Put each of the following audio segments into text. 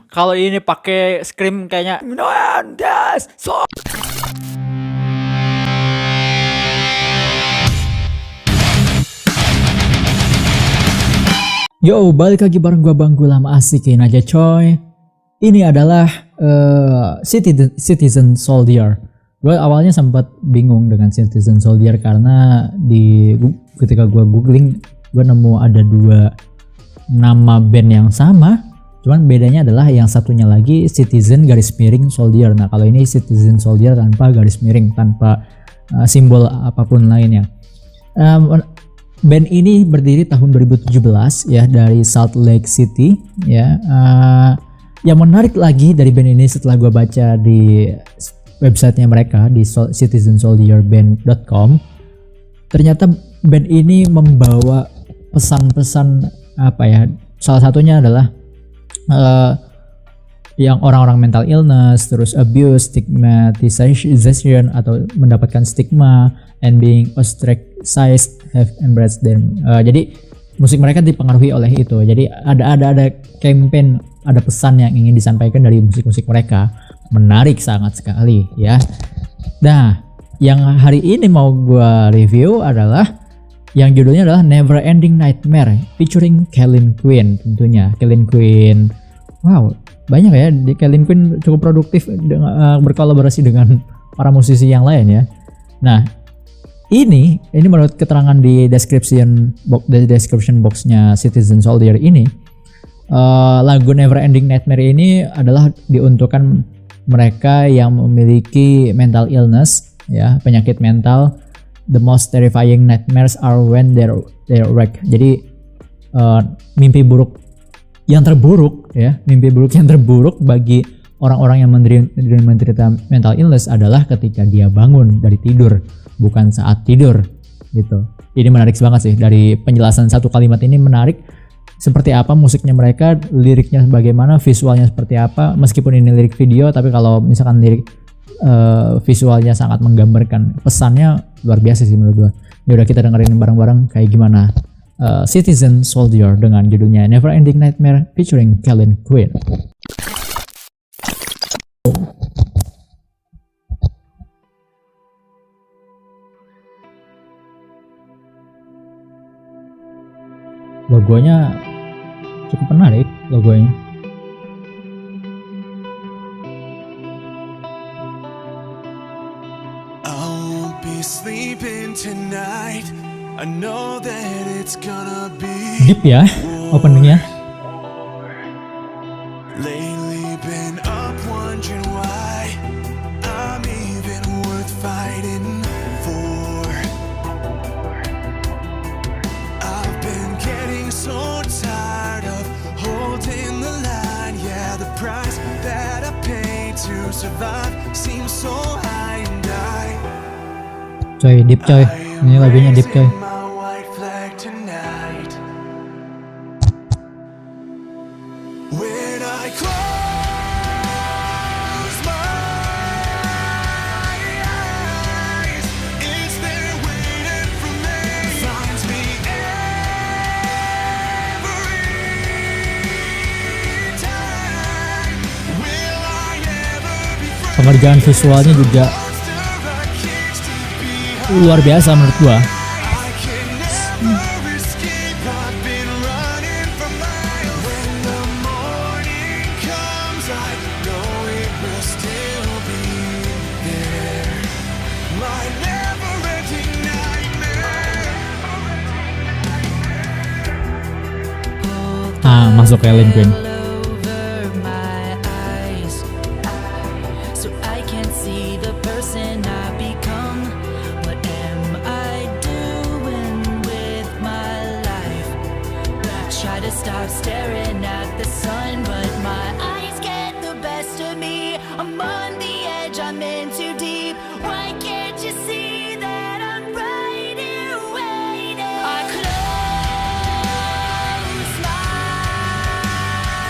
Kalau ini pakai scream kayaknya Yo, balik lagi bareng gua Bang Gulam, asikin aja coy. Ini adalah Citizen Soldier. Gue awalnya sempat bingung dengan Citizen Soldier karena ketika gue googling, gue nemu ada dua nama band yang sama. Cuman bedanya adalah yang satunya lagi Citizen garis miring Soldier. Nah kalau ini Citizen Soldier tanpa garis miring, tanpa simbol apapun lainnya. Band ini berdiri tahun 2017 ya, dari Salt Lake City ya. Yang menarik lagi dari band ini setelah gue baca di websitenya mereka di citizensoldierband.com, ternyata band ini membawa pesan-pesan apa ya, salah satunya adalah yang orang-orang mental illness, terus abuse, stigmatization atau mendapatkan stigma, and being ostracized have embraced them. Jadi musik mereka dipengaruhi oleh itu. Jadi ada campaign, ada pesan yang ingin disampaikan dari musik-musik mereka. Menarik sangat sekali ya. Nah, yang hari ini mau gua review adalah yang judulnya adalah Never Ending Nightmare featuring Kellen Quinn tentunya. Kellen Quinn, wow, banyak ya. Kellen Quinn cukup produktif berkolaborasi dengan para musisi yang lain ya. Nah, ini menurut keterangan di description boxnya Citizen Soldier ini, lagu Never Ending Nightmare ini adalah diuntukkan mereka yang memiliki mental illness ya, penyakit mental. The most terrifying nightmares are when they're wrecked. Jadi mimpi buruk yang terburuk bagi orang-orang yang menderita mental illness adalah ketika dia bangun dari tidur, bukan saat tidur gitu. Ini menarik banget sih, dari penjelasan satu kalimat ini menarik. Seperti apa musiknya mereka, liriknya bagaimana, visualnya seperti apa. Meskipun ini lirik video, tapi kalau misalkan lirik visualnya sangat menggambarkan, pesannya luar biasa sih menurut gue. Ya udah, kita dengerin bareng-bareng kayak gimana Citizen Soldier dengan judulnya Never Ending Nightmare featuring Kellen Quinn. Logonya cukup menarik, logonya. Deep ya openingnya. Coy, deep coy. Ini lagunya deep coy. Pengerjaan visualnya juga luar biasa menurut gua. Masuk Kellen Quinn. Stop staring at the sun, but my eyes get the best of me. I'm on the edge, I'm in too deep. Why can't you see that I'm right here waiting? I close my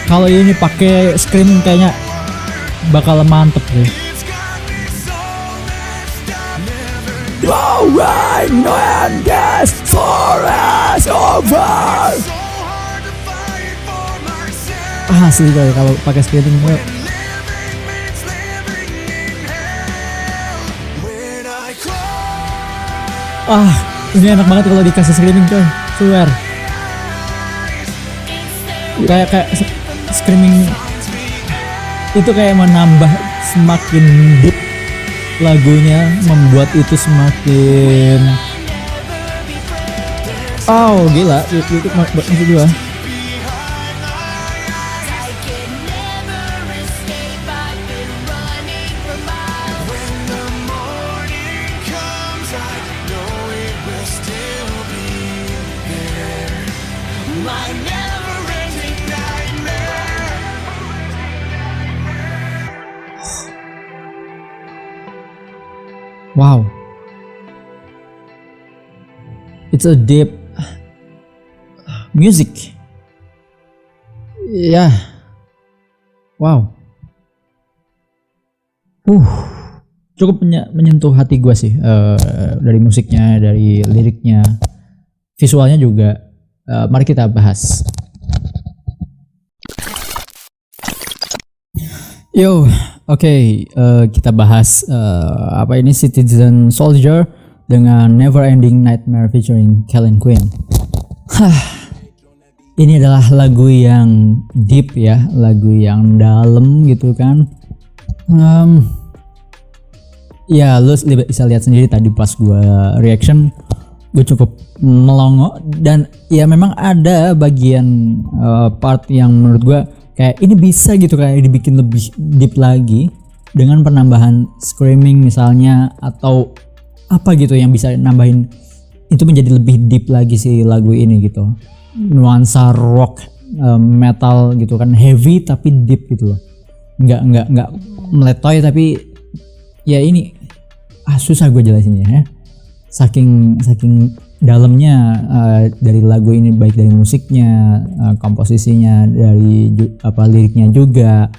Kalau ini pakai screaming kayaknya bakal mantep sih. Alright, no one gets for us over. Asli kalau pakai screaming gue. Ini enak banget kalau dikasih screaming coy, swear. Kayak screaming itu kayak menambah semakin deep lagunya, membuat itu semakin gila. Itu maksud gua. Wow, it's a deep music. Yeah, wow. Cukup menyentuh hati gue sih, dari musiknya, dari liriknya, visualnya juga. Mari kita bahas. Oke, kita bahas ini Citizen Soldier dengan Never Ending Nightmare featuring Kellen Quinn. Ini adalah lagu yang deep ya, lagu yang dalam gitu kan. Ya lu bisa lihat sendiri tadi pas gue reaction, gue cukup melongo, dan ya memang ada bagian part yang menurut gue kayak ini bisa gitu, kayak dibikin lebih deep lagi dengan penambahan screaming misalnya, atau apa gitu yang bisa nambahin itu menjadi lebih deep lagi si lagu ini gitu. Nuansa rock, metal gitu kan, heavy tapi deep gitu loh. Nggak meletoy, tapi ya ini susah gue jelasinnya ya. Saking dalamnya dari lagu ini, baik dari musiknya, komposisinya, dari liriknya juga,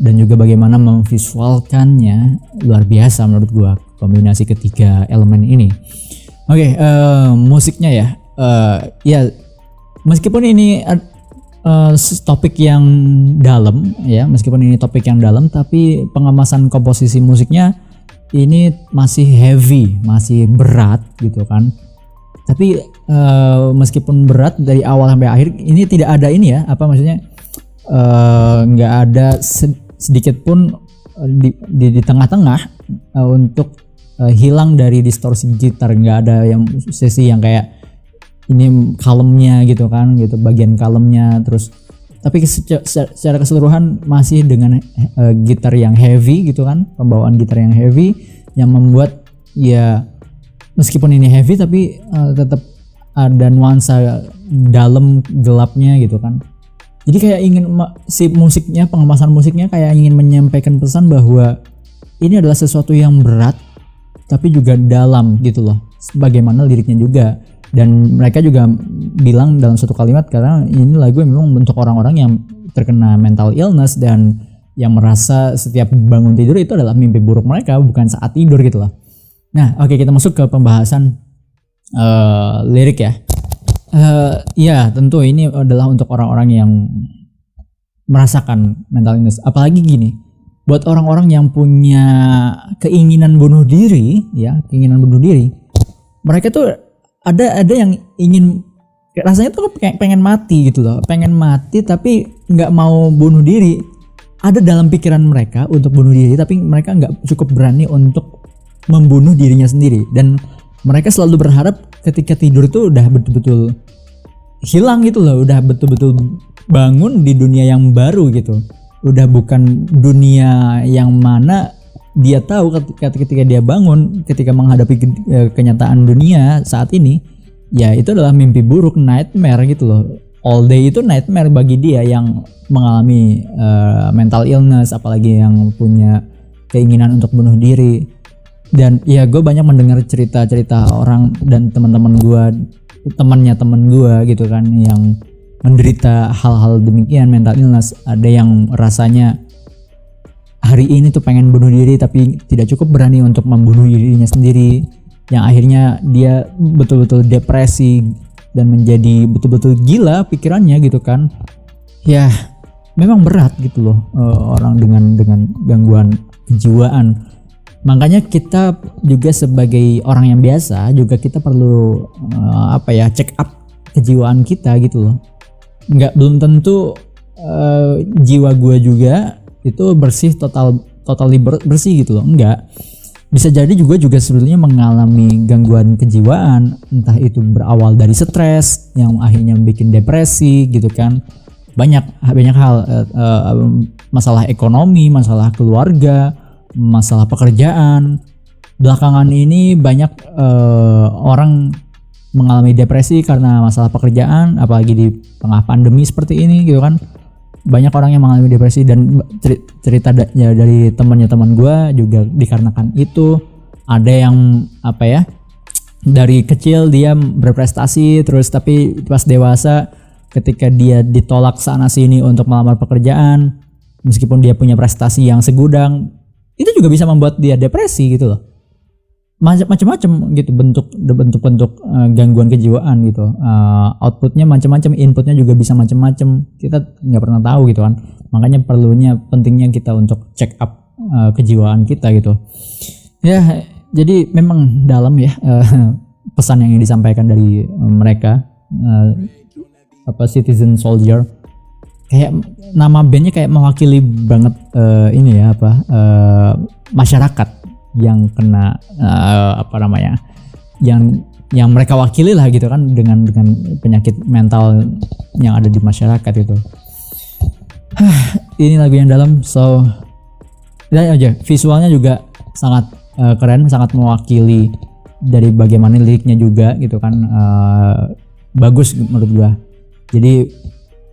dan juga bagaimana memvisualkannya, luar biasa menurut gua kombinasi ketiga elemen ini. Oke, musiknya ya, ya meskipun ini topik yang dalam ya, tapi pengemasan komposisi musiknya ini masih heavy, masih berat gitu kan. Tapi meskipun berat dari awal sampai akhir, ini tidak ada ini ya, nggak ada sedikit pun di tengah-tengah untuk hilang dari distorsi gitar. Nggak ada yang sesi yang kayak ini kalemnya gitu kan, gitu bagian kalemnya terus. Tapi secara keseluruhan masih dengan gitar yang heavy gitu kan, pembawaan gitar yang heavy yang membuat ya meskipun ini heavy tapi tetap ada nuansa dalam gelapnya gitu kan. Jadi kayak ingin si musiknya, pengemasan musiknya kayak ingin menyampaikan pesan bahwa ini adalah sesuatu yang berat tapi juga dalam gitu loh. Bagaimana liriknya juga. Dan mereka juga bilang dalam satu kalimat, karena ini lagu yang memang untuk orang-orang yang terkena mental illness dan yang merasa setiap bangun tidur itu adalah mimpi buruk mereka, bukan saat tidur gitu loh. Nah, oke, kita masuk ke pembahasan lirik ya. Ya tentu ini adalah untuk orang-orang yang merasakan mental illness. Apalagi gini, buat orang-orang yang punya keinginan bunuh diri, mereka tuh ada yang ingin, rasanya tuh pengen mati gitu loh, pengen mati tapi nggak mau bunuh diri. Ada dalam pikiran mereka untuk bunuh diri, tapi mereka nggak cukup berani untuk membunuh dirinya sendiri. Dan mereka selalu berharap ketika tidur itu udah betul-betul hilang gitu loh, udah betul-betul bangun di dunia yang baru gitu, udah bukan dunia yang mana dia tahu ketika dia bangun, ketika menghadapi kenyataan dunia saat ini, ya itu adalah mimpi buruk, nightmare gitu loh. All day itu nightmare bagi dia yang mengalami mental illness, apalagi yang punya keinginan untuk bunuh diri. Dan ya gue banyak mendengar cerita-cerita orang dan teman-teman gue, teman gue gitu kan, yang menderita hal-hal demikian, mental illness. Ada yang rasanya hari ini tuh pengen bunuh diri tapi tidak cukup berani untuk membunuh dirinya sendiri, yang akhirnya dia betul-betul depresi dan menjadi betul-betul gila pikirannya gitu kan. Ya memang berat gitu loh orang dengan gangguan kejiwaan. Makanya kita juga sebagai orang yang biasa juga kita perlu check up kejiwaan kita gitu loh. Belum tentu jiwa gue juga itu bersih, totally bersih gitu loh. Enggak, bisa jadi juga sebetulnya mengalami gangguan kejiwaan, entah itu berawal dari stres yang akhirnya bikin depresi gitu kan. Banyak hal, masalah ekonomi, masalah keluarga, masalah pekerjaan. Belakangan ini banyak orang mengalami depresi karena masalah pekerjaan, apalagi di tengah pandemi seperti ini gitu kan. Banyak orang yang mengalami depresi, dan cerita dari teman gue juga dikarenakan itu. Ada yang dari kecil dia berprestasi, terus tapi pas dewasa ketika dia ditolak sana sini untuk melamar pekerjaan, meskipun dia punya prestasi yang segudang, itu juga bisa membuat dia depresi gitu loh. Macam-macam gitu bentuk gangguan kejiwaan gitu. Outputnya macam-macam, inputnya juga bisa macam-macam. Kita nggak pernah tahu gitu kan. Makanya pentingnya kita untuk check up kejiwaan kita gitu. Ya, jadi memang dalam ya pesan yang disampaikan dari mereka, Citizen Soldier. Kayak nama bandnya kayak mewakili banget masyarakat yang kena yang mereka wakili lah gitu kan, dengan penyakit mental yang ada di masyarakat itu. Ini lagu yang dalam, so lihat aja visualnya juga sangat keren, sangat mewakili dari bagaimana liriknya juga gitu kan. Bagus menurut gua. Jadi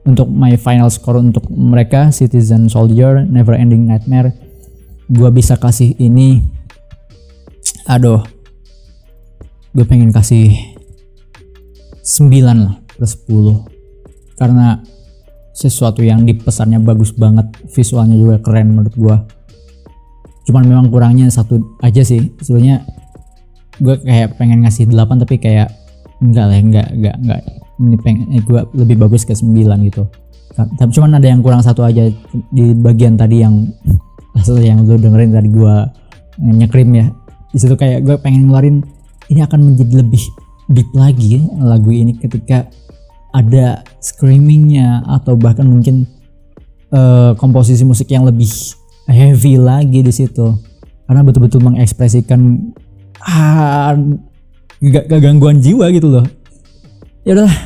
untuk my final score untuk mereka, Citizen Soldier, Never Ending Nightmare, gua bisa kasih ini, gue pengen kasih 9 lah plus 10, karena sesuatu yang di pesannya bagus banget, visualnya juga keren menurut gue. Cuman memang kurangnya satu aja sih sebenarnya. Gue kayak pengen ngasih 8 tapi kayak enggak. Ini gue lebih bagus ke 9 gitu. Tapi cuman ada yang kurang satu aja di bagian tadi yang lu dengerin tadi gue nyekrim ya. Di situ kayak gue pengen ngeluarin, ini akan menjadi lebih deep lagi lagu ini ketika ada screamingnya, atau bahkan mungkin komposisi musik yang lebih heavy lagi di situ, karena betul-betul mengekspresikan gangguan jiwa gitu loh. Ya udahlah,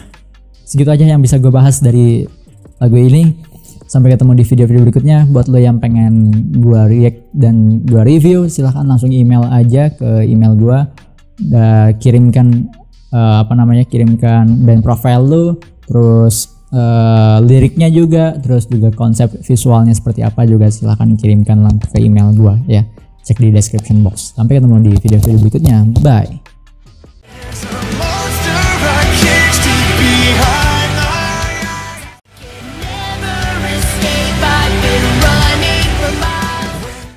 segitu aja yang bisa gue bahas dari lagu ini. Sampai ketemu di video-video berikutnya. Buat lo yang pengen gue react dan gue review, silahkan langsung email aja ke email gue. Kirimkan kirimkan band profile lo, terus liriknya juga, terus juga konsep visualnya seperti apa juga silahkan kirimkan langsung ke email gue ya. Cek di description box. Sampai ketemu di video-video berikutnya. Bye.